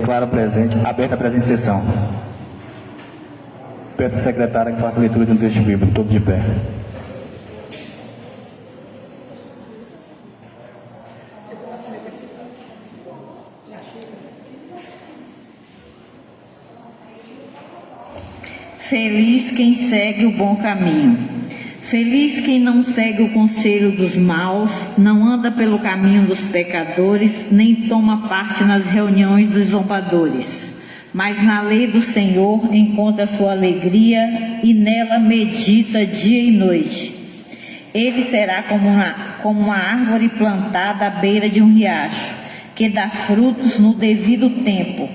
Declaro aberta a presente sessão. Peço à secretária que faça a leitura de um texto bíblico. Todos de pé. Feliz quem segue o bom caminho. Feliz quem não segue o conselho dos maus, não anda pelo caminho dos pecadores, nem toma parte nas reuniões dos zombadores. Mas na lei do Senhor encontra sua alegria e nela medita dia e noite. Ele será como uma árvore plantada à beira de um riacho, que dá frutos no devido tempo.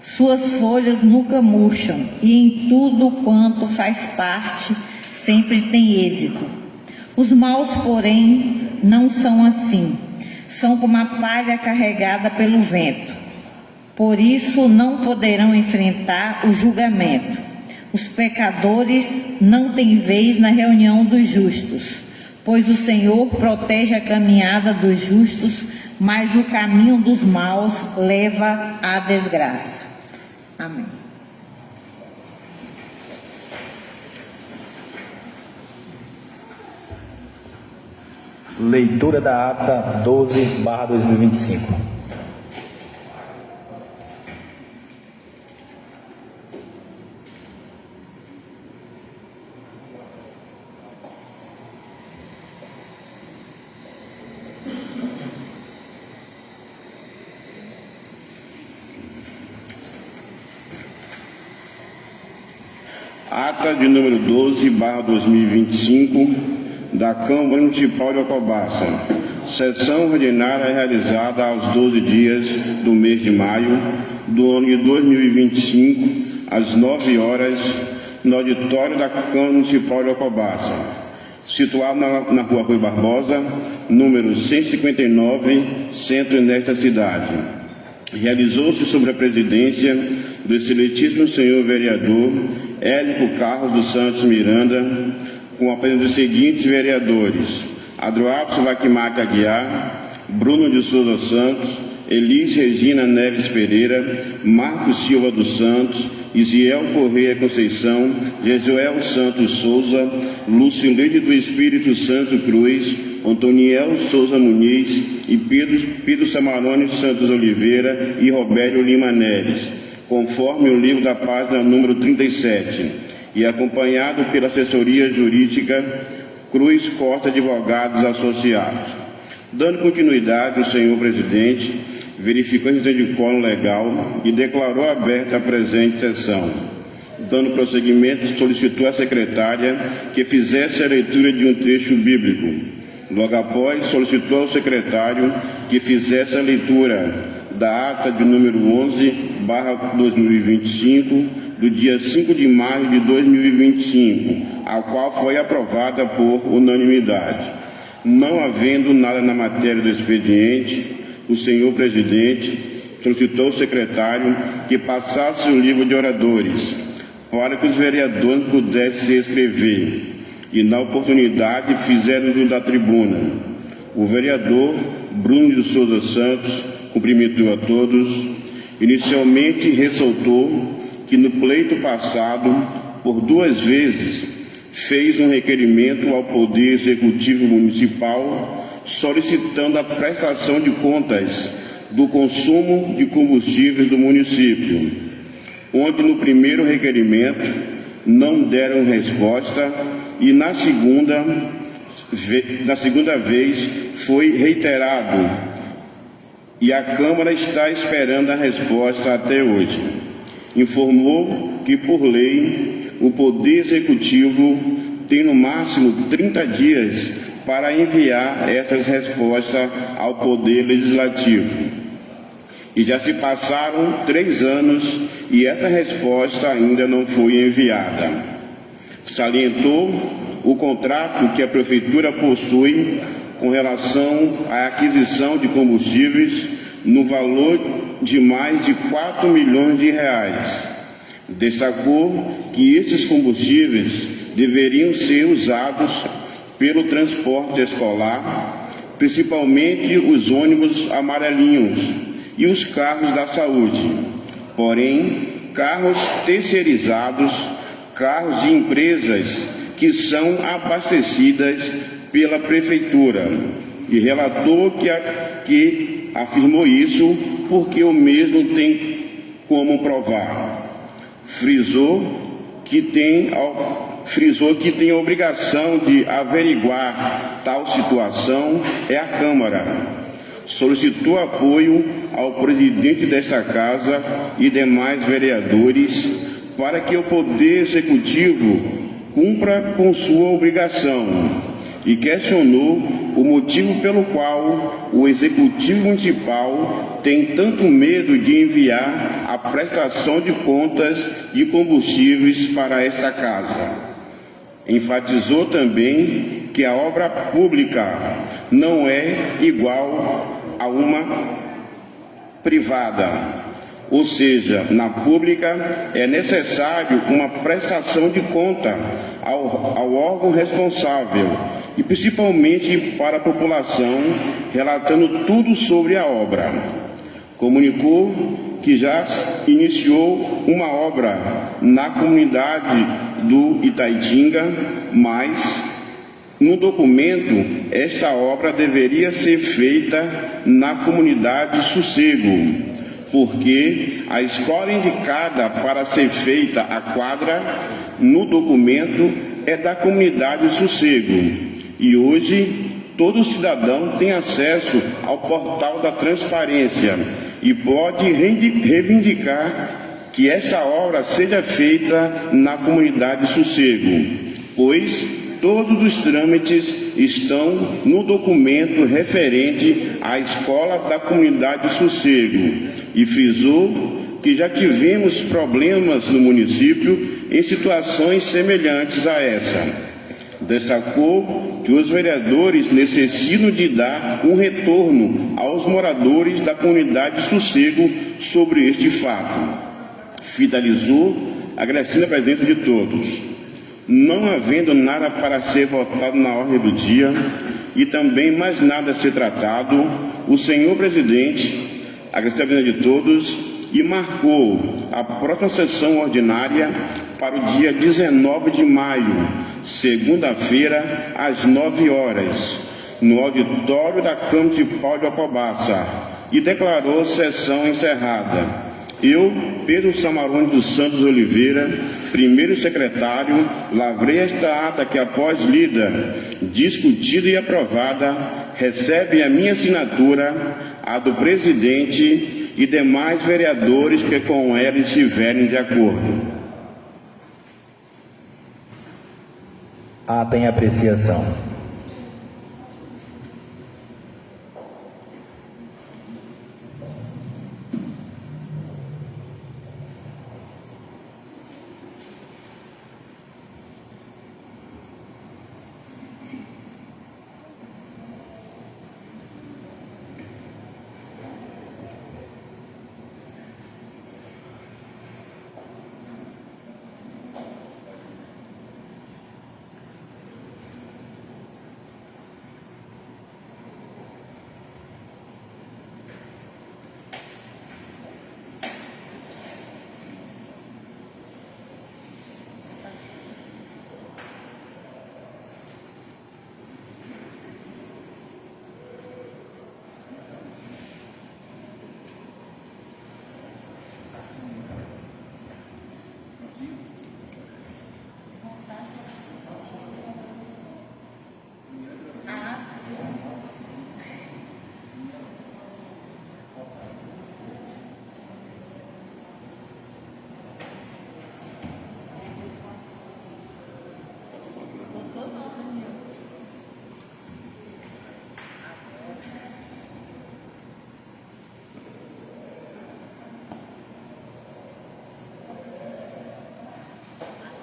Suas folhas nunca murcham, e em tudo quanto faz parte, sempre tem êxito. Os maus, porém, não são assim. São como a palha carregada pelo vento. Por isso não poderão enfrentar o julgamento. Os pecadores não têm vez na reunião dos justos, pois o Senhor protege a caminhada dos justos, mas o caminho dos maus leva à desgraça. Amém. Leitura da ata 12/2025. Ata de número 12/2025 da Câmara Municipal de Alcobaça. Sessão ordinária realizada aos 12 dias do mês de maio do ano de 2025, às 9 horas, no auditório da Câmara Municipal de Alcobaça, situado na Rua Rui Barbosa, número 159, centro nesta cidade. Realizou-se sob a presidência do excelentíssimo senhor vereador Élico Carlos dos Santos Miranda, com a presença dos seguintes vereadores: Adroaldo Vaquimac Aguiar, Bruno de Souza Santos, Elis Regina Neves Pereira, Marcos Silva dos Santos, Isiel Correia Conceição, Jesuel Santos Souza, Lucileide do Espírito Santo Cruz, Antoniel Souza Muniz e Pedro Samarone Santos Oliveira e Robério Lima Neres, conforme o livro da página número 37, e acompanhado pela assessoria jurídica Cruz Costa Advogados Associados. Dando continuidade, o senhor presidente verificou esse de quórum legal e declarou aberta a presente sessão. Dando prosseguimento, solicitou à secretária que fizesse a leitura de um trecho bíblico. Logo após, solicitou ao secretário que fizesse a leitura da ata de número 11/2025, do dia 5 de maio de 2025, a qual foi aprovada por unanimidade. Não havendo nada na matéria do expediente, o senhor presidente solicitou ao secretário que passasse o livro de oradores, para que os vereadores pudessem se inscrever, e na oportunidade fizeram uso da tribuna. O vereador Bruno de Souza Santos cumprimentou a todos. Inicialmente ressaltou que no pleito passado, por 2 vezes, fez um requerimento ao Poder Executivo Municipal solicitando a prestação de contas do consumo de combustíveis do município, onde no primeiro requerimento não deram resposta e na segunda vez foi reiterado, e a Câmara está esperando a resposta até hoje. Informou que, por lei, o Poder Executivo tem no máximo 30 dias para enviar essas respostas ao Poder Legislativo. E já se passaram 3 anos e essa resposta ainda não foi enviada. Salientou o contrato que a Prefeitura possui com relação à aquisição de combustíveis no valor de mais de 4 milhões de reais. Destacou que esses combustíveis deveriam ser usados pelo transporte escolar, principalmente os ônibus amarelinhos e os carros da saúde, Porém, carros terceirizados, carros de empresas que são abastecidas pela Prefeitura, e relatou que afirmou isso porque o mesmo tem como provar. Frisou que tem a obrigação de averiguar tal situação é a Câmara. Solicitou apoio ao presidente desta Casa e demais vereadores para que o Poder Executivo cumpra com sua obrigação e questionou o motivo pelo qual o Executivo Municipal tem tanto medo de enviar a prestação de contas de combustíveis para esta Casa. Enfatizou também que a obra pública não é igual a uma privada, ou seja, na pública é necessário uma prestação de conta ao órgão responsável e principalmente para a população, relatando tudo sobre a obra. Comunicou que já iniciou uma obra na comunidade do Itaitinga, mas no documento esta obra deveria ser feita na comunidade Sossego, porque a escola indicada para ser feita a quadra no documento é da comunidade Sossego. E hoje todo cidadão tem acesso ao portal da transparência e pode reivindicar que essa obra seja feita na comunidade Sossego, pois todos os trâmites estão no documento referente à escola da comunidade Sossego, e frisou que já tivemos problemas no município em situações semelhantes a essa. Destacou que os vereadores necessitam de dar um retorno aos moradores da comunidade Sossego sobre este fato. Finalizou agradecendo a presença de todos. Não havendo nada para ser votado na ordem do dia e também mais nada a ser tratado, o senhor presidente agradeceu a presença de todos e marcou a próxima sessão ordinária para o dia 19 de maio, segunda-feira, às 9 horas, no auditório da Câmara Municipal de Alcobaça, e declarou sessão encerrada. Eu, Pedro Samarone dos Santos Oliveira, primeiro secretário, lavrei esta ata que, após lida, discutida e aprovada, recebe a minha assinatura, a do presidente e demais vereadores que com ela estiverem de acordo. Ata em apreciação.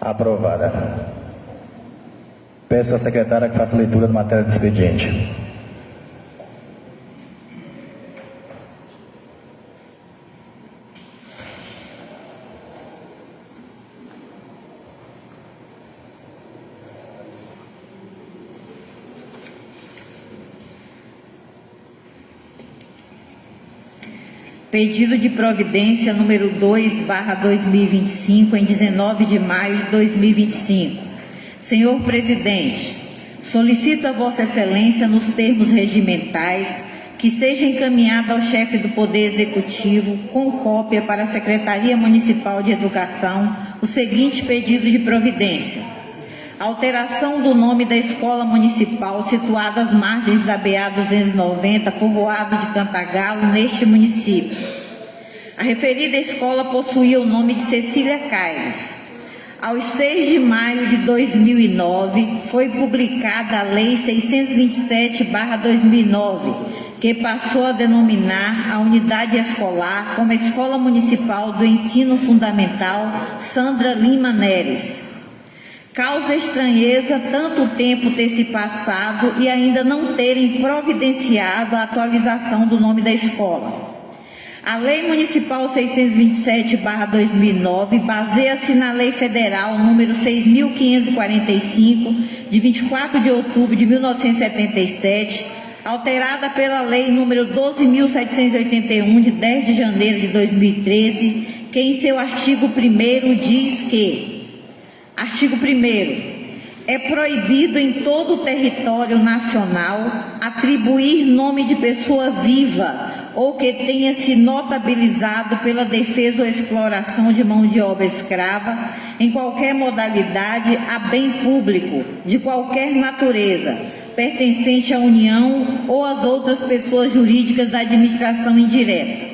Aprovada. Peço à secretária que faça a leitura da matéria do expediente. Pedido de providência número 2/2025, em 19 de maio de 2025. Senhor Presidente, solicito a Vossa Excelência, nos termos regimentais, que seja encaminhado ao chefe do Poder Executivo, com cópia para a Secretaria Municipal de Educação, o seguinte pedido de providência: alteração do nome da escola municipal situada às margens da BA 290, povoado de Cantagalo, neste município. A referida escola possuía o nome de Cecília Caires. Aos 6 de maio de 2009, foi publicada a Lei 627/2009, que passou a denominar a unidade escolar como Escola Municipal do Ensino Fundamental Sandra Lima Neres. Causa estranheza tanto tempo ter se passado e ainda não terem providenciado a atualização do nome da escola. A Lei Municipal 627/2009 baseia-se na Lei Federal número 6.545, de 24 de outubro de 1977, alterada pela Lei número 12.781, de 10 de janeiro de 2013, que em seu artigo 1º diz que: artigo 1º. É proibido em todo o território nacional atribuir nome de pessoa viva ou que tenha se notabilizado pela defesa ou exploração de mão de obra escrava em qualquer modalidade a bem público, de qualquer natureza, pertencente à União ou às outras pessoas jurídicas da administração indireta.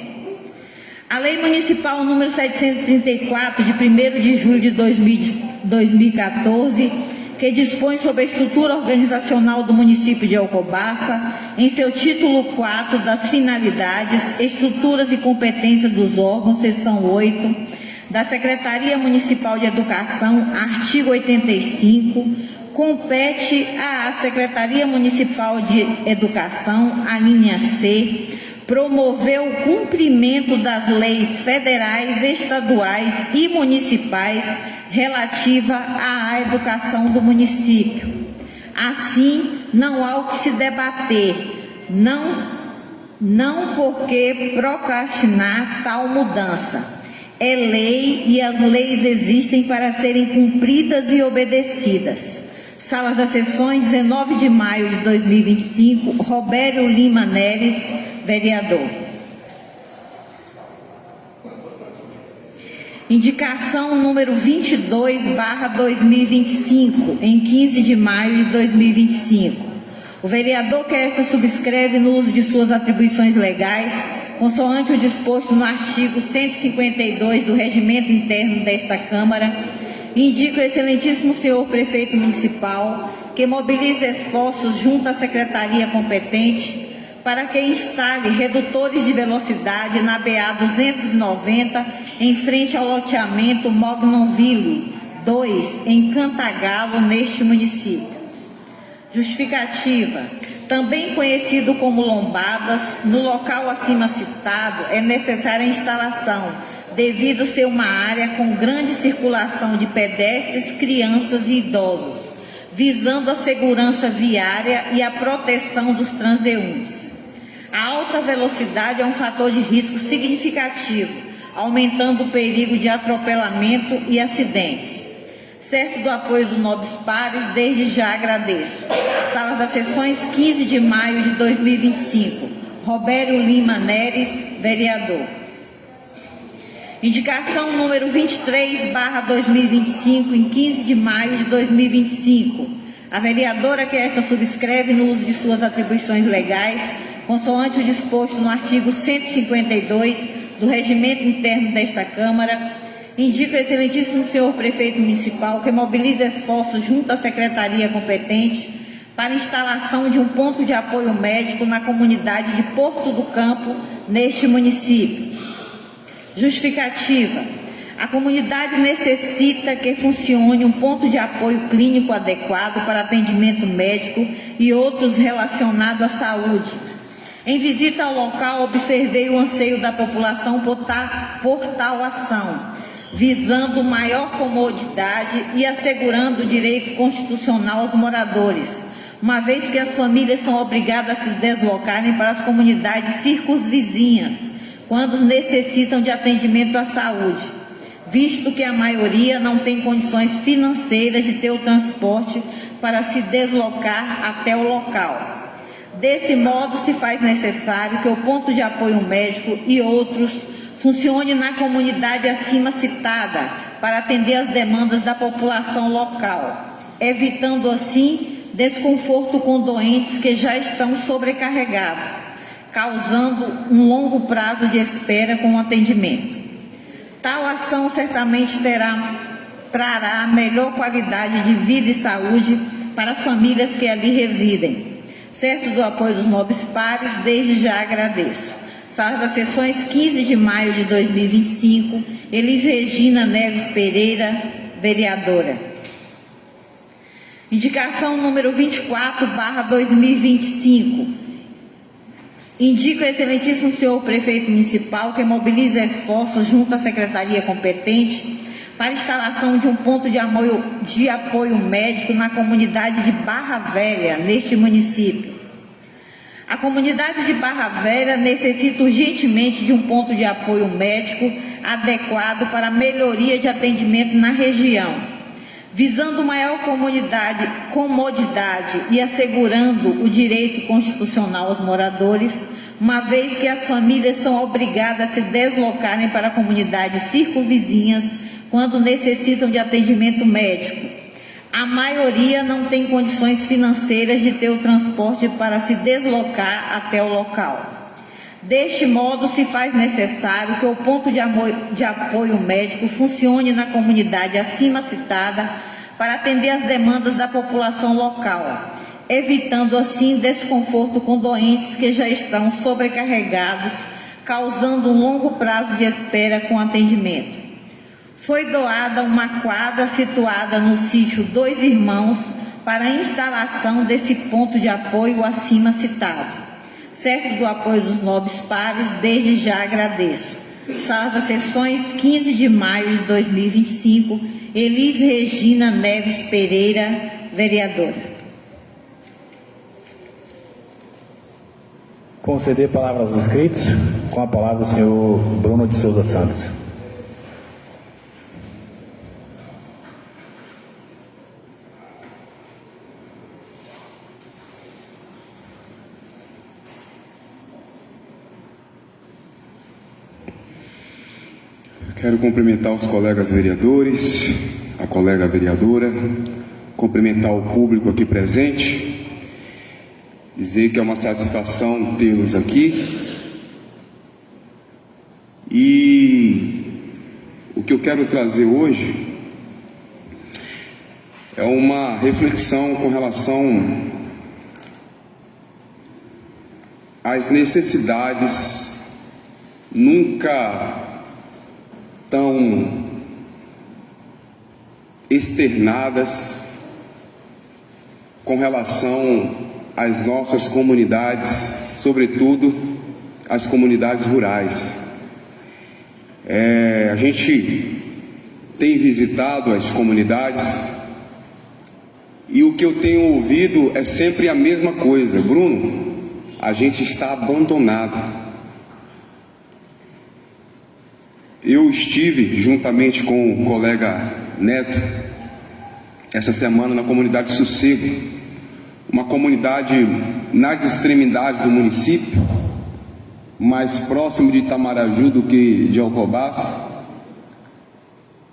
A Lei Municipal número 734, de 1º de julho de 2014, que dispõe sobre a estrutura organizacional do município de Alcobaça, em seu título 4 das finalidades, estruturas e competências dos órgãos, seção 8, da Secretaria Municipal de Educação, artigo 85, compete à Secretaria Municipal de Educação, a linha C, promover o cumprimento das leis federais, estaduais e municipais relativa à educação do município. Assim, não há o que se debater, não por que procrastinar tal mudança. É lei e as leis existem para serem cumpridas e obedecidas. Sala das Sessões, 19 de maio de 2025, Robério Lima Neres, vereador. Indicação número 22/2025, em 15 de maio de 2025. O vereador que esta subscreve no uso de suas atribuições legais, consoante o disposto no artigo 152 do Regimento Interno desta Câmara, indica o excelentíssimo senhor prefeito municipal que mobilize esforços junto à secretaria competente para que instale redutores de velocidade na BA 290, em frente ao loteamento Mognonville 2, em Cantagalo, neste município. Justificativa. Também conhecido como Lombadas, no local acima citado é necessária a instalação, devido ser uma área com grande circulação de pedestres, crianças e idosos, visando a segurança viária e a proteção dos transeuntes. A alta velocidade é um fator de risco significativo, aumentando o perigo de atropelamento e acidentes. Certo do apoio do Nobres Pares, desde já agradeço. Sala das Sessões, 15 de maio de 2025. Robério Lima Neres, vereador. Indicação número 23/2025, em 15 de maio de 2025. A vereadora que esta subscreve no uso de suas atribuições legais, consoante o disposto no artigo 152 do Regimento Interno desta Câmara, indica o excelentíssimo senhor prefeito municipal que mobilize esforços junto à secretaria competente para a instalação de um ponto de apoio médico na comunidade de Porto do Campo, neste município. Justificativa. A comunidade necessita que funcione um ponto de apoio clínico adequado para atendimento médico e outros relacionados à saúde. Em visita ao local, observei o anseio da população por tal ação, visando maior comodidade e assegurando o direito constitucional aos moradores, uma vez que as famílias são obrigadas a se deslocarem para as comunidades circunvizinhas, quando necessitam de atendimento à saúde, visto que a maioria não tem condições financeiras de ter o transporte para se deslocar até o local. Desse modo, se faz necessário que o ponto de apoio médico e outros funcione na comunidade acima citada para atender às demandas da população local, evitando assim desconforto com doentes que já estão sobrecarregados, causando um longo prazo de espera com o atendimento. Tal ação certamente trará melhor qualidade de vida e saúde para as famílias que ali residem. Certo do apoio dos nobres pares, desde já agradeço. Sala das Sessões, 15 de maio de 2025, Elis Regina Neves Pereira, vereadora. Indicação número 24/2025. Indico ao excelentíssimo senhor prefeito municipal que mobilize esforços junto à secretaria competente para a instalação de um ponto de apoio médico na comunidade de Barra Velha, neste município. A comunidade de Barra Velha necessita urgentemente de um ponto de apoio médico adequado para a melhoria de atendimento na região, visando maior comodidade e assegurando o direito constitucional aos moradores, uma vez que as famílias são obrigadas a se deslocarem para comunidades circunvizinhas quando necessitam de atendimento médico. A maioria não tem condições financeiras de ter o transporte para se deslocar até o local. Deste modo, se faz necessário que o ponto de apoio médico funcione na comunidade acima citada para atender às demandas da população local, evitando assim desconforto com doentes que já estão sobrecarregados, causando um longo prazo de espera com atendimento. Foi doada uma quadra situada no sítio Dois Irmãos para a instalação desse ponto de apoio acima citado. Certo do apoio dos nobres pares, desde já agradeço. Sala das Sessões, 15 de maio de 2025, Elis Regina Neves Pereira, vereadora. Conceder palavra aos inscritos. Com a palavra o senhor Bruno de Souza Santos. Quero cumprimentar os colegas vereadores, a colega vereadora, cumprimentar o público aqui presente, dizer que é uma satisfação tê-los aqui. E o que eu quero trazer hoje é uma reflexão com relação às necessidades nunca tão externadas com relação às nossas comunidades, sobretudo as comunidades rurais. A gente tem visitado as comunidades e o que eu tenho ouvido é sempre a mesma coisa: Bruno, a gente está abandonado. Eu estive, juntamente com o colega Neto, essa semana na comunidade Sossego, uma comunidade nas extremidades do município, mais próximo de Itamaraju do que de Alcobaça,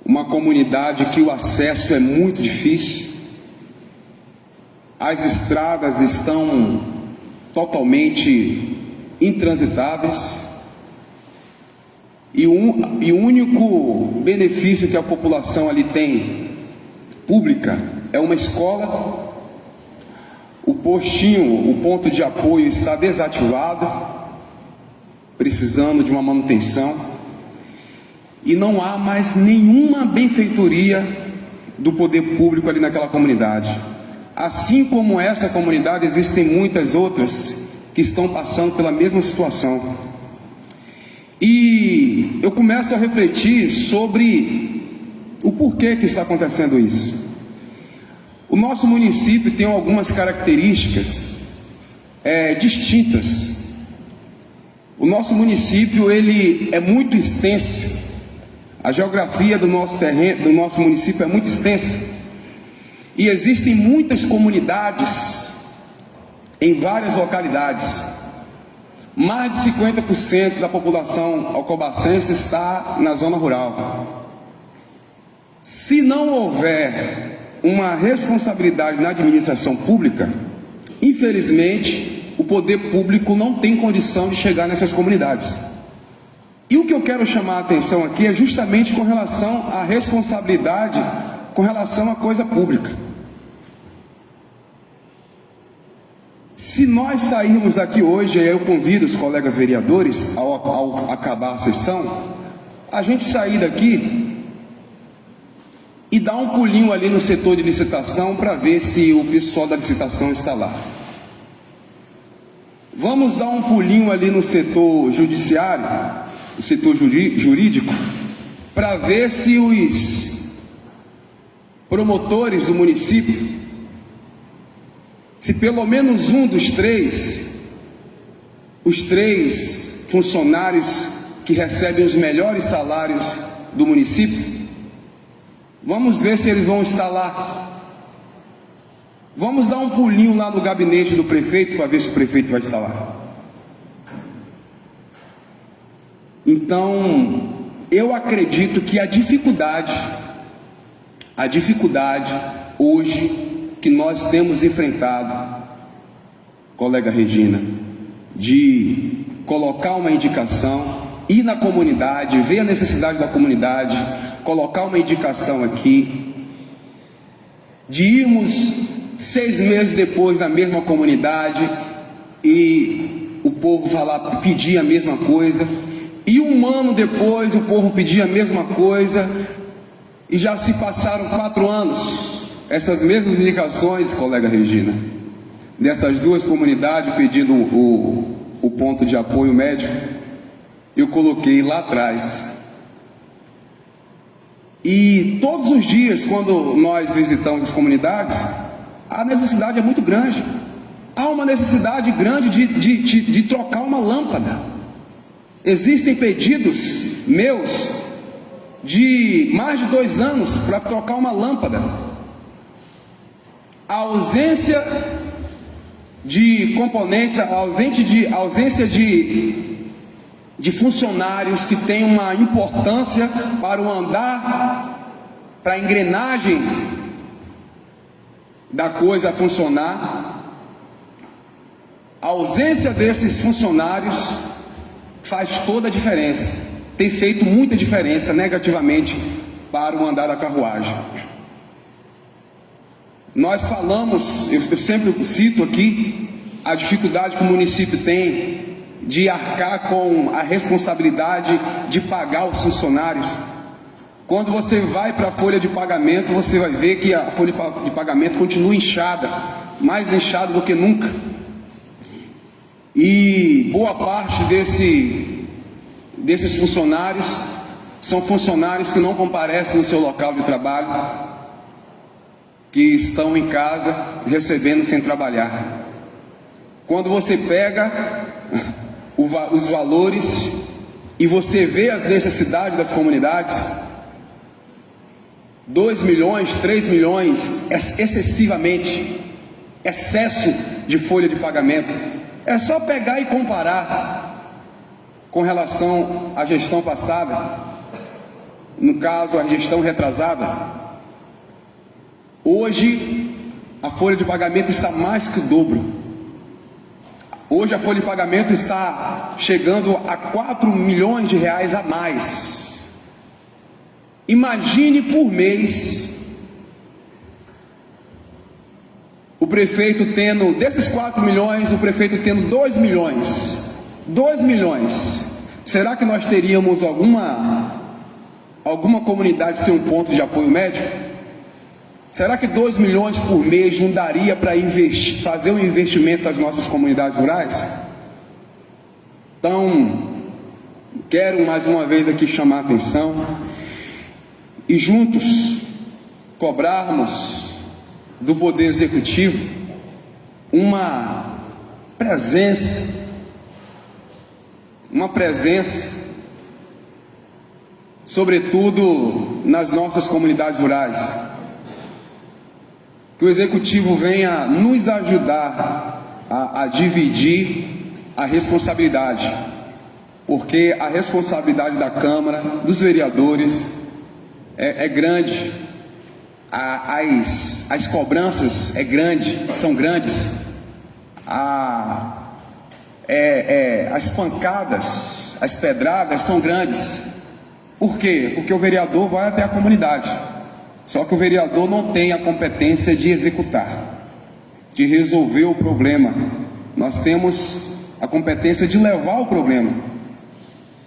uma comunidade que o acesso é muito difícil, as estradas estão totalmente intransitáveis, e o único benefício que a população ali tem, pública, é uma escola. O postinho, o ponto de apoio está desativado, precisando de uma manutenção, e não há mais nenhuma benfeitoria do poder público ali naquela comunidade. Assim como essa comunidade, existem muitas outras que estão passando pela mesma situação. E eu começo a refletir sobre o porquê que está acontecendo isso. O nosso município tem algumas características distintas. O nosso município, ele é muito extenso. A geografia do nosso terreno, do nosso município é muito extensa. E existem muitas comunidades em várias localidades. Mais de 50% da população alcobacense está na zona rural. Se não houver uma responsabilidade na administração pública, infelizmente, o poder público não tem condição de chegar nessas comunidades. E o que eu quero chamar a atenção aqui é justamente com relação à responsabilidade, com relação à coisa pública. Se nós sairmos daqui hoje, eu convido os colegas vereadores, ao acabar a sessão, a gente sair daqui e dar um pulinho ali no setor de licitação para ver se o pessoal da licitação está lá. Vamos dar um pulinho ali no setor judiciário, o setor jurídico, para ver se os promotores do município, se pelo menos um dos os três funcionários que recebem os melhores salários do município, vamos ver se eles vão estar lá. Vamos dar um pulinho lá no gabinete do prefeito para ver se o prefeito vai estar lá. Então, eu acredito que a dificuldade hoje que nós temos enfrentado, colega Regina, de colocar uma indicação, ir na comunidade, ver a necessidade da comunidade, colocar uma indicação aqui, de irmos 6 meses depois na mesma comunidade e o povo pedir a mesma coisa, e 1 ano depois o povo pedir a mesma coisa, e já se passaram 4 anos. Essas mesmas indicações, colega Regina, dessas 2 comunidades pedindo o ponto de apoio médico, eu coloquei lá atrás. E todos os dias, quando nós visitamos as comunidades, a necessidade é muito grande. Há uma necessidade grande de trocar uma lâmpada. Existem pedidos meus de mais de 2 anos para trocar uma lâmpada. A ausência de componentes, a ausência de funcionários que têm uma importância para o andar, para a engrenagem da coisa funcionar. A ausência desses funcionários faz toda a diferença, tem feito muita diferença negativamente para o andar da carruagem. Nós falamos, eu sempre cito aqui, a dificuldade que o município tem de arcar com a responsabilidade de pagar os funcionários. Quando você vai para a folha de pagamento, você vai ver que a folha de pagamento continua inchada, mais inchada do que nunca. E boa parte desses funcionários são funcionários que não comparecem no seu local de trabalho, que estão em casa recebendo sem trabalhar. Quando você pega os valores e você vê as necessidades das comunidades, 2 milhões, 3 milhões, excessivamente, excesso de folha de pagamento. É só pegar e comparar com relação à gestão passada, no caso a gestão retrasada. Hoje, a folha de pagamento está mais que o dobro. Hoje, a folha de pagamento está chegando a 4 milhões de reais a mais. Imagine por mês, o prefeito tendo, desses 4 milhões, o prefeito tendo 2 milhões. 2 milhões. Será que nós teríamos alguma comunidade sem um ponto de apoio médico? Será que 2 milhões por mês não daria para fazer um investimento nas nossas comunidades rurais? Então, quero mais uma vez aqui chamar a atenção e juntos cobrarmos do Poder Executivo uma presença uma presença, sobretudo nas nossas comunidades rurais. Que o Executivo venha nos ajudar a dividir a responsabilidade, porque a responsabilidade da Câmara, dos vereadores, é grande, as cobranças são grandes, as pancadas, as pedradas são grandes. Por quê? Porque o vereador vai até a comunidade, só que o vereador não tem a competência de executar, de resolver o problema. Nós temos a competência de levar o problema,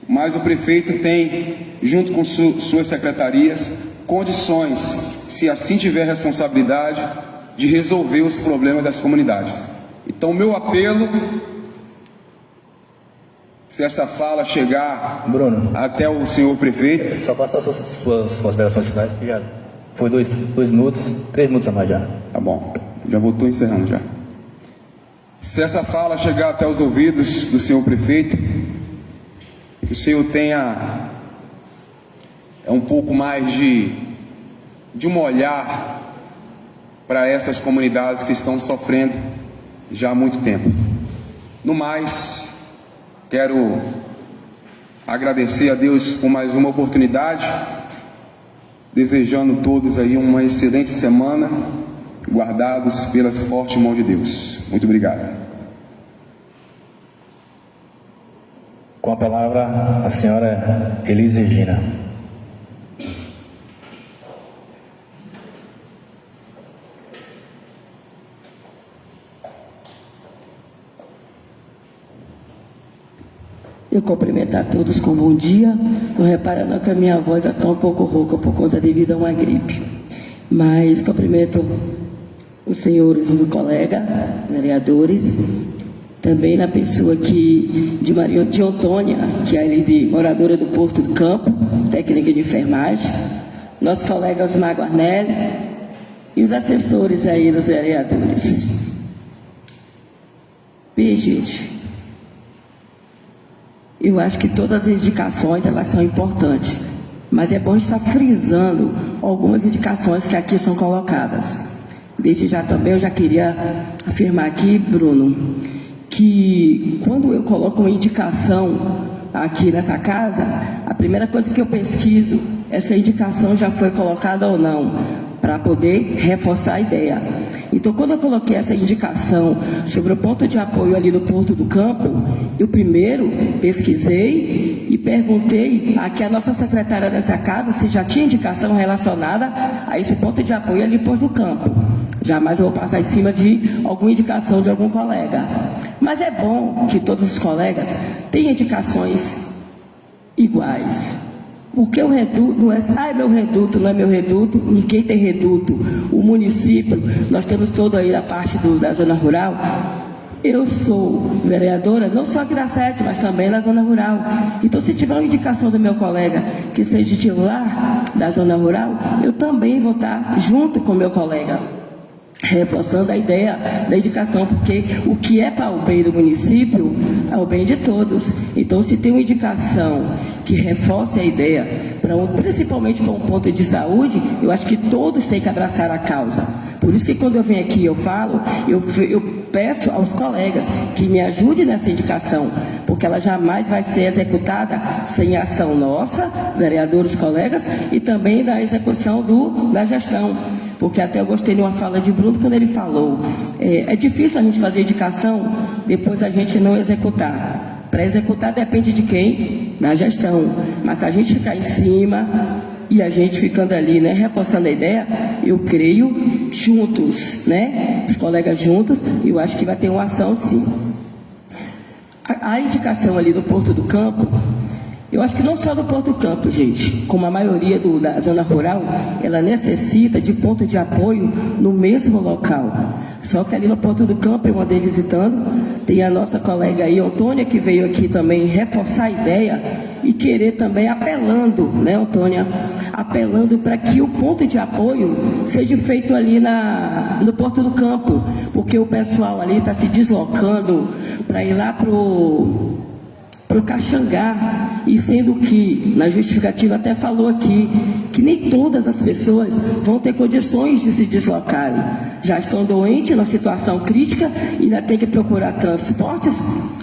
mas o prefeito tem, junto com suas secretarias, condições, se assim tiver responsabilidade, de resolver os problemas das comunidades. Então, meu apelo, se essa fala chegar, Bruno, até o senhor prefeito... só passar suas considerações finais, que já foi 2 minutos, 3 minutos a mais já. Tá bom, já estou encerrando já. Se essa fala chegar até os ouvidos do senhor prefeito, que o senhor tenha um pouco mais de um olhar para essas comunidades que estão sofrendo já há muito tempo. No mais, quero agradecer a Deus por mais uma oportunidade, desejando a todos aí uma excelente semana, guardados pela forte mão de Deus. Muito obrigado. Com a palavra, a senhora Elis Regina. Eu cumprimento a todos com bom dia, não reparando que a minha voz está um pouco rouca por conta devido a uma gripe. Mas cumprimento os senhores e meu colega, vereadores, também na pessoa aqui de Maria de Antônia, que é ali de moradora do Porto do Campo, técnica de enfermagem, nosso colega Osmar Guarnelli e os assessores aí dos vereadores. Bem, gente, eu acho que todas as indicações, elas são importantes, mas é bom estar frisando algumas indicações que aqui são colocadas. Desde já também eu já queria afirmar aqui, Bruno, que quando eu coloco uma indicação aqui nessa casa, a primeira coisa que eu pesquiso é se a indicação já foi colocada ou não, para poder reforçar a ideia. Então, quando eu coloquei essa indicação sobre o ponto de apoio ali do Porto do Campo, eu primeiro pesquisei e perguntei aqui a nossa secretária dessa casa se já tinha indicação relacionada a esse ponto de apoio ali no Porto do Campo. Jamais eu vou passar em cima de alguma indicação de algum colega. Mas é bom que todos os colegas tenham indicações iguais. Porque o reduto não é, meu reduto, não é meu reduto, ninguém tem reduto. O município, nós temos todo aí a parte da zona rural. Eu sou vereadora, não só aqui da Sete, mas também na zona rural. Então, se tiver uma indicação do meu colega que seja de lá da zona rural, eu também vou estar junto com o meu colega, reforçando a ideia da indicação, porque o que é para o bem do município é o bem de todos. Então, se tem uma indicação que reforce a ideia, principalmente para um ponto de saúde, eu acho que todos têm que abraçar a causa. Por isso que quando eu venho aqui eu falo, eu peço aos colegas que me ajudem nessa indicação, porque ela jamais vai ser executada sem ação nossa, vereadores, colegas, e também da execução da gestão. Porque até eu gostei de uma fala de Bruno quando ele falou, é difícil a gente fazer indicação, depois a gente não executar. Para executar depende de quem? Da gestão. Mas se a gente ficar em cima e a gente ficando ali, né, reforçando a ideia, eu creio, juntos, né, os colegas juntos, eu acho que vai ter uma ação sim. A indicação ali do Porto do Campo, eu acho que não só do Porto do Campo, gente, como a maioria da zona rural, ela necessita de ponto de apoio no mesmo local. Só que ali no Porto do Campo, eu andei visitando, tem a nossa colega aí, Antônia, que veio aqui também reforçar a ideia e querer também apelando, né, Antônia? Apelando para que o ponto de apoio seja feito ali no Porto do Campo, porque o pessoal ali está se deslocando para ir lá para para o Caxangá, e sendo que, na justificativa até falou aqui, que nem todas as pessoas vão ter condições de se deslocarem. Já estão doentes, na situação crítica, e ainda tem que procurar transportes.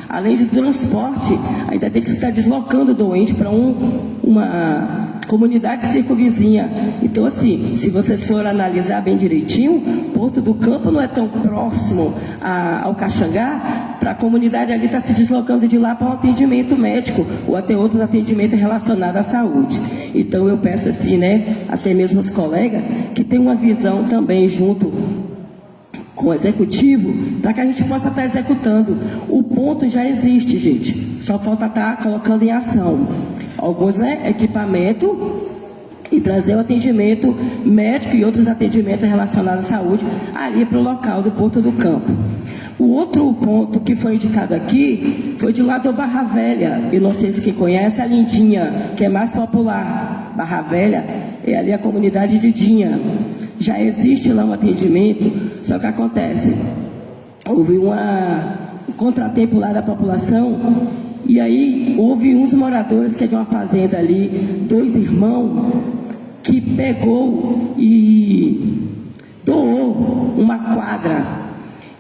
Além do transporte, ainda tem que estar deslocando o doente para uma comunidade circunvizinha. Então, assim, se vocês forem analisar bem direitinho, Porto do Campo não é tão próximo ao Caxangá, para a comunidade ali estar se deslocando de lá para um atendimento médico, ou até outros atendimentos relacionados à saúde. Então, eu peço assim, né, até mesmo os colegas, que tenham uma visão também junto com o executivo, para que a gente possa estar executando. O ponto já existe, gente, só falta estar colocando em ação alguns, né, equipamento e trazer o atendimento médico e outros atendimentos relacionados à saúde ali para o local do Porto do Campo. O outro ponto que foi indicado aqui foi de lá do Barra Velha. Eu não sei se quem conhece a Lindinha, que é mais popular. Barra Velha é ali a comunidade de Dinha. Já existe lá um atendimento, só que acontece, houve um contratempo lá da população, e aí houve uns moradores que é de uma fazenda ali, 2 irmãos, que pegou e doou uma quadra.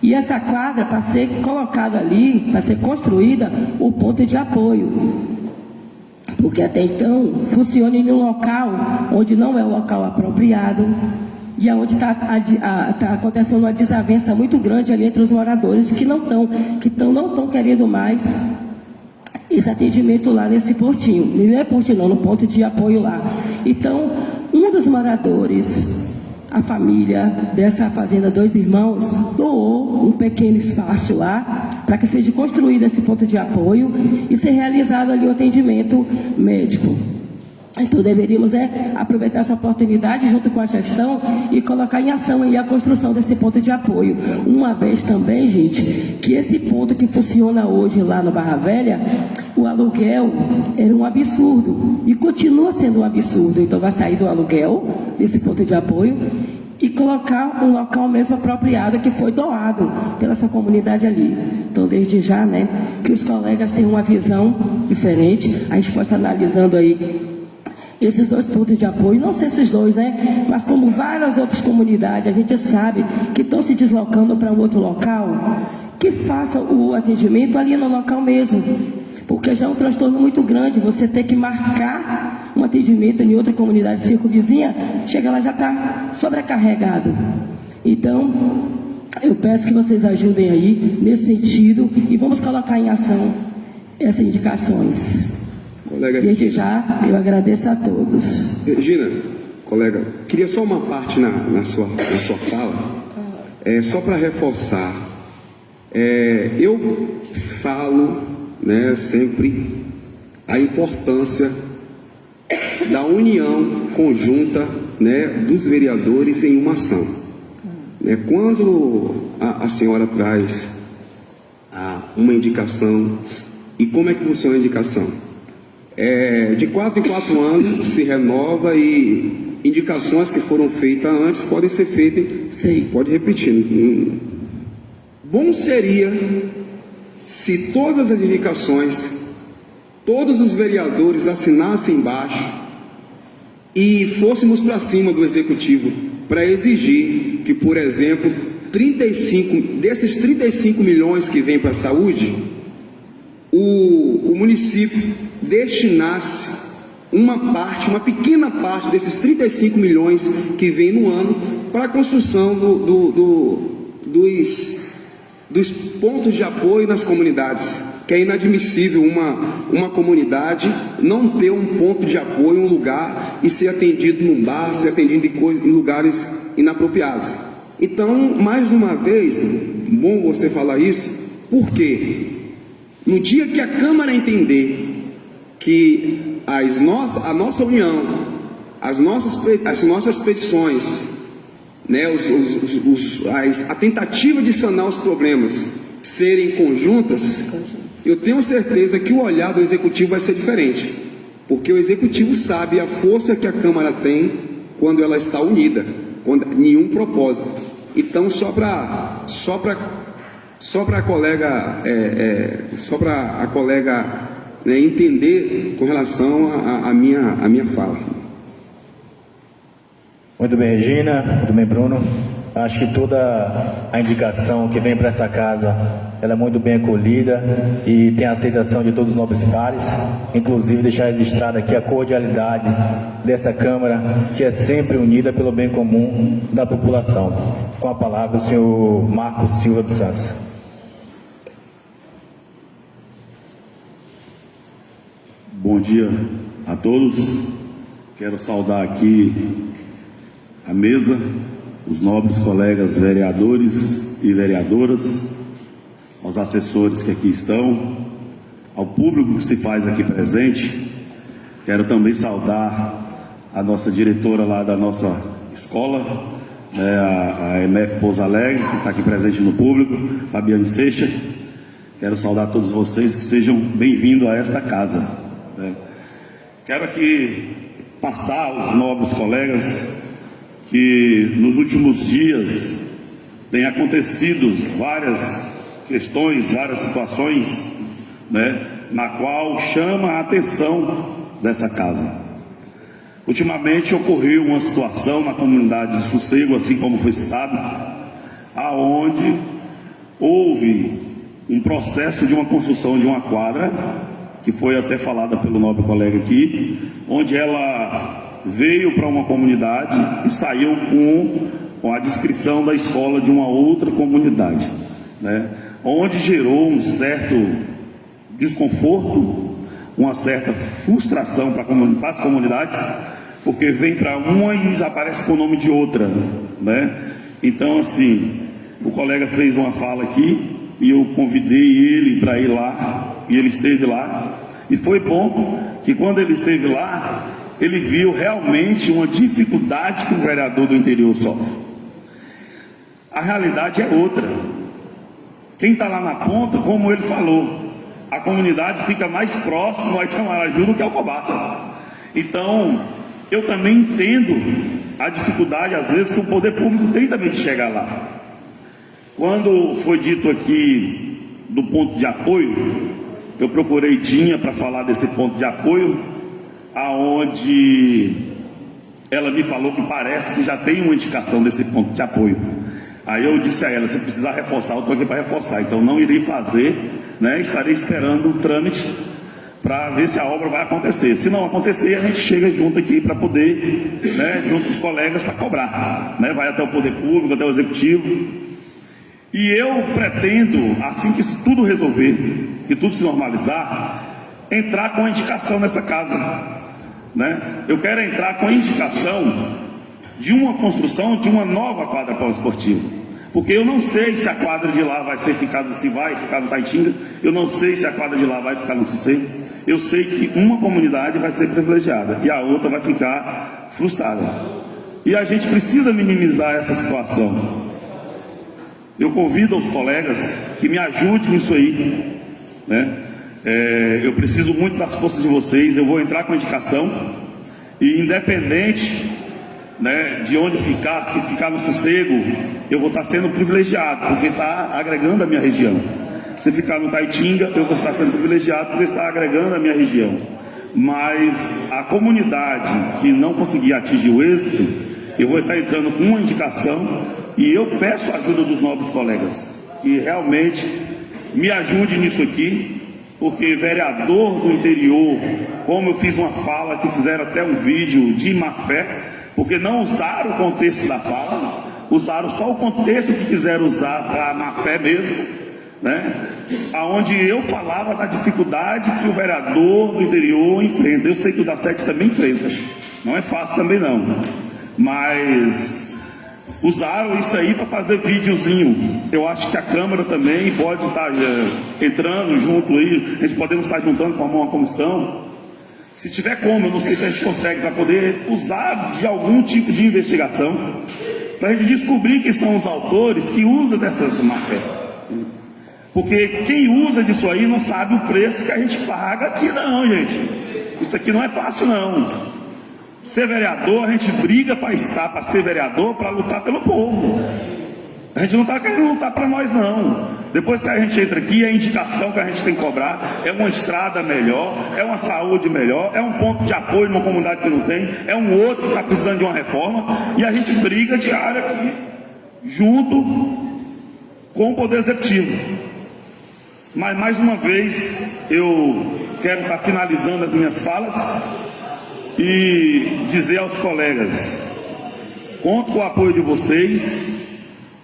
E essa quadra, para ser colocada ali, para ser construída, o ponto de apoio. Porque até então, funciona em um local onde não é o local apropriado, e onde está acontecendo uma desavença muito grande ali entre os moradores que não estão querendo mais esse atendimento lá nesse portinho. Não é portinho não, no ponto de apoio lá. Então, um dos moradores, a família dessa fazenda 2 irmãos, doou um pequeno espaço lá para que seja construído esse ponto de apoio e ser realizado ali o atendimento médico. Então deveríamos, né, aproveitar essa oportunidade junto com a gestão e colocar em ação aí a construção desse ponto de apoio. Uma vez também, gente, que esse ponto que funciona hoje lá no Barra Velha, o aluguel era um absurdo e continua sendo um absurdo. Então vai sair do aluguel desse ponto de apoio e colocar um local mesmo apropriado que foi doado pela sua comunidade ali. Então, desde já, né, que os colegas tenham uma visão diferente, a gente pode estar analisando aí esses 2 pontos de apoio, não sei esses 2, né? Mas como várias outras comunidades, a gente sabe que estão se deslocando para um outro local, que faça o atendimento ali no local mesmo. Porque já é um transtorno muito grande, você ter que marcar um atendimento em outra comunidade circunvizinha, chega lá já está sobrecarregado. Então, eu peço que vocês ajudem aí nesse sentido e vamos colocar em ação essas indicações. Colega, Desde já, eu agradeço a todos. Regina, colega, queria só uma parte na sua fala, só para reforçar. Eu falo, né, sempre a importância da união conjunta, né, dos vereadores em uma ação. Quando a senhora traz uma indicação, e como é que funciona a indicação? De 4 em 4 anos se renova e indicações que foram feitas antes podem ser feitas. Sim. Pode repetir. Bom seria se todas as indicações, todos os vereadores assinassem embaixo e fôssemos para cima do executivo para exigir que, por exemplo, desses 35 milhões que vem para a saúde, o município destinasse uma pequena parte desses 35 milhões que vem no ano para a construção dos pontos de apoio nas comunidades, que é inadmissível uma comunidade não ter um ponto de apoio, um lugar, e ser atendido num bar, ser atendido em lugares inapropriados. Então, mais uma vez, bom você falar isso, porque no dia que a Câmara entender que a nossa união, as nossas petições, né, a tentativa de sanar os problemas serem conjuntas, eu tenho certeza que o olhar do Executivo vai ser diferente, porque o Executivo sabe a força que a Câmara tem quando ela está unida, em um propósito. Então, só para a colega entender com relação à minha fala. Muito bem, Regina. Muito bem, Bruno. Acho que toda a indicação que vem para essa casa, ela é muito bem acolhida e tem a aceitação de todos os nobres pares. Inclusive, deixar registrada aqui a cordialidade dessa Câmara, que é sempre unida pelo bem comum da população. Com a palavra, o senhor Marcos Silva dos Santos. Bom dia a todos. Quero saudar aqui a mesa, os nobres colegas vereadores e vereadoras, aos assessores que aqui estão, ao público que se faz aqui presente. Quero também saudar a nossa diretora lá da nossa escola, a MF Pouso Alegre, que está aqui presente no público, Fabiane Seixas. Quero saudar todos vocês, que sejam bem-vindos a esta casa. Quero aqui passar aos nobres colegas que nos últimos dias tem acontecido várias questões, várias situações, na qual chama a atenção dessa casa. Ultimamente ocorreu uma situação na comunidade de Sossego, assim como foi citado, aonde houve um processo de uma construção de uma quadra, que foi até falada pelo nobre colega aqui, onde ela veio para uma comunidade e saiu com a descrição da escola de uma outra comunidade, onde gerou um certo desconforto, uma certa frustração para as comunidades, porque vem para uma e desaparece com o nome de outra, Então, assim, o colega fez uma fala aqui e eu convidei ele para ir lá, e ele esteve lá, e foi bom que quando ele esteve lá, ele viu realmente uma dificuldade que o vereador do interior sofre. A realidade é outra. Quem está lá na ponta, como ele falou, a comunidade fica mais próximo a Itamaraju do que ao Cobaça. Então, eu também entendo a dificuldade, às vezes, que o poder público tem também de chegar lá. Quando foi dito aqui do ponto de apoio, eu procurei Dinha para falar desse ponto de apoio, aonde ela me falou que parece que já tem uma indicação desse ponto de apoio. Aí eu disse a ela, se precisar reforçar, eu estou aqui para reforçar, então não irei fazer, estarei esperando o trâmite para ver se a obra vai acontecer. Se não acontecer, a gente chega junto aqui para poder, junto com os colegas, para cobrar, vai até o poder público, até o executivo. E eu pretendo, assim que isso tudo resolver, que tudo se normalizar, entrar com a indicação nessa casa, Eu quero entrar com a indicação de uma construção de uma nova quadra poliesportiva, porque eu não sei se a quadra de lá vai ficar no Taitinga, eu não sei se a quadra de lá vai ficar no Sossego. Eu sei que uma comunidade vai ser privilegiada e a outra vai ficar frustrada, e a gente precisa minimizar essa situação. Eu convido aos colegas que me ajudem nisso aí, eu preciso muito das forças de vocês. Eu vou entrar com a indicação, e independente, de onde ficar, que ficar no Sossego, eu vou estar sendo privilegiado, porque está agregando a minha região. Se ficar no Taitinga, eu vou estar sendo privilegiado, porque está agregando a minha região. Mas a comunidade que não conseguir atingir o êxito, eu vou estar entrando com uma indicação. E eu peço a ajuda dos nobres colegas, que realmente me ajude nisso aqui, porque vereador do interior, como eu fiz uma fala, que fizeram até um vídeo de má fé, porque não usaram o contexto da fala, usaram só o contexto que quiseram usar para má fé mesmo, aonde eu falava da dificuldade que o vereador do interior enfrenta. Eu sei que o da Sete também enfrenta, não é fácil também não, mas usaram isso aí para fazer videozinho. Eu acho que a Câmara também pode estar entrando junto aí, a gente podemos estar juntando, formar uma comissão. Se tiver como, eu não sei se a gente consegue, para poder usar de algum tipo de investigação, para a gente descobrir quem são os autores que usam dessas má-fé. Porque quem usa disso aí não sabe o preço que a gente paga aqui não, gente. Isso aqui não é fácil não. Ser vereador, a gente briga para ser vereador, para lutar pelo povo. A gente não está querendo lutar para nós, não. Depois que a gente entra aqui, a indicação que a gente tem que cobrar é uma estrada melhor, é uma saúde melhor, é um ponto de apoio numa comunidade que não tem, é um outro que está precisando de uma reforma, e a gente briga diário aqui, junto com o Poder Executivo. Mas, mais uma vez, eu quero estar finalizando as minhas falas e dizer aos colegas: conto com o apoio de vocês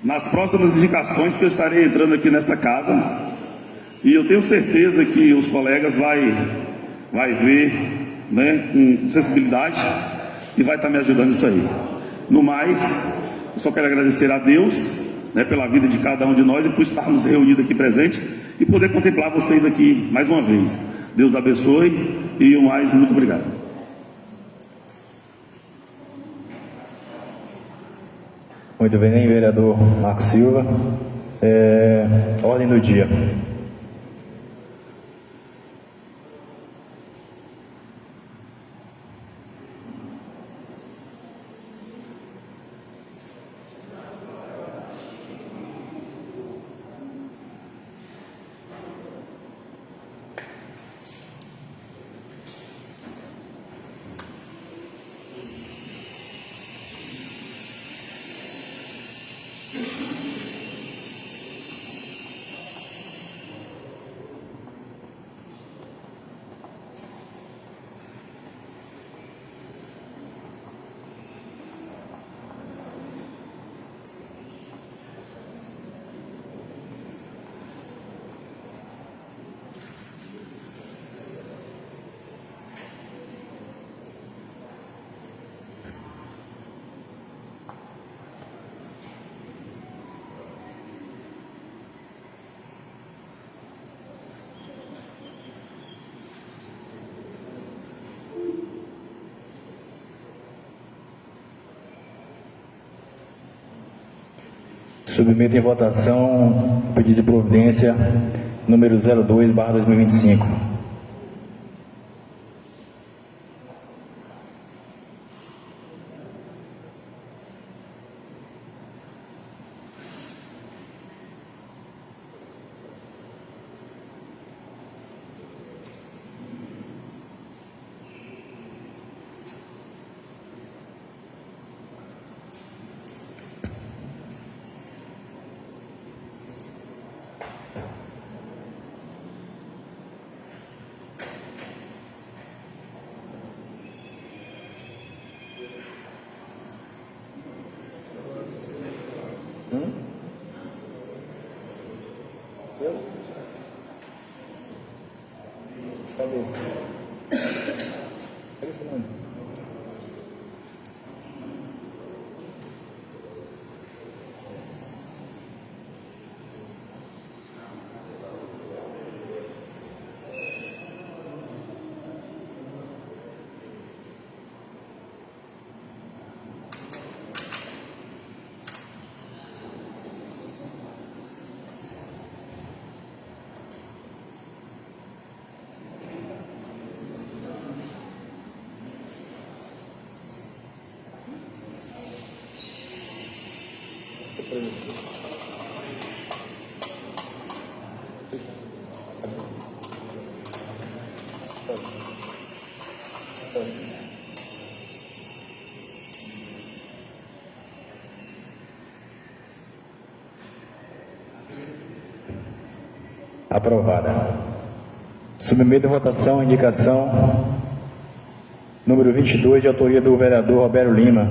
nas próximas indicações que eu estarei entrando aqui nesta casa, e eu tenho certeza que os colegas vai ver, né, com sensibilidade, e vai estar me ajudando nisso aí. No mais, eu só quero agradecer a Deus, né, pela vida de cada um de nós e por estarmos reunidos aqui presentes e poder contemplar vocês aqui mais uma vez. Deus abençoe e o mais, muito obrigado. Muito bem, vereador Marcos Silva. Ordem do dia. Submeto em votação o pedido de providência número 02/2025. Aprovada. Submeto em votação a indicação número 22, de autoria do vereador Roberto Lima.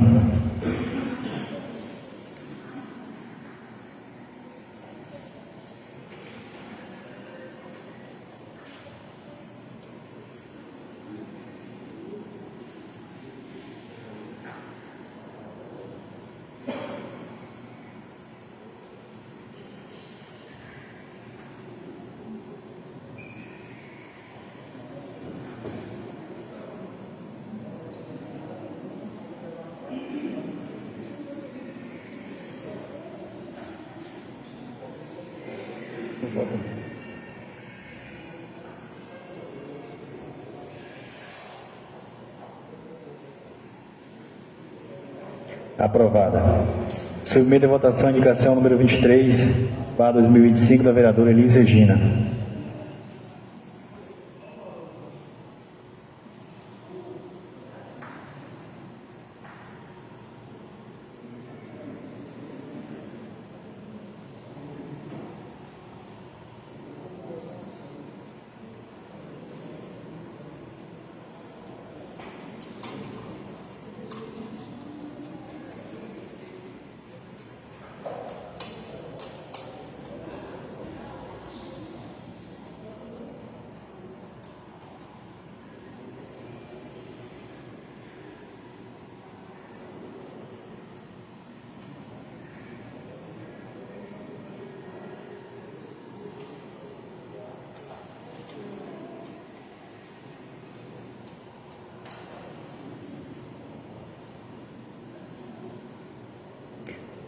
Aprovada. Submeto à votação a indicação número 23, para 2025, da vereadora Elis Regina.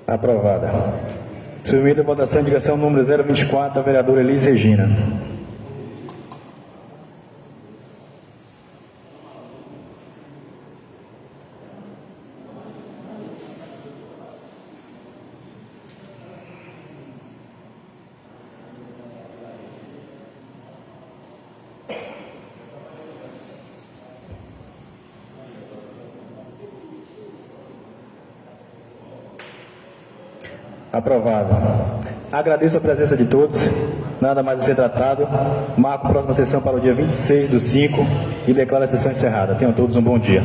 Aprovada. Submetida à votação a indicação número 024, da vereadora Elis Regina. Aprovado. Agradeço a presença de todos. Nada mais a ser tratado. Marco a próxima sessão para o dia 26/5 e declaro a sessão encerrada. Tenham todos um bom dia.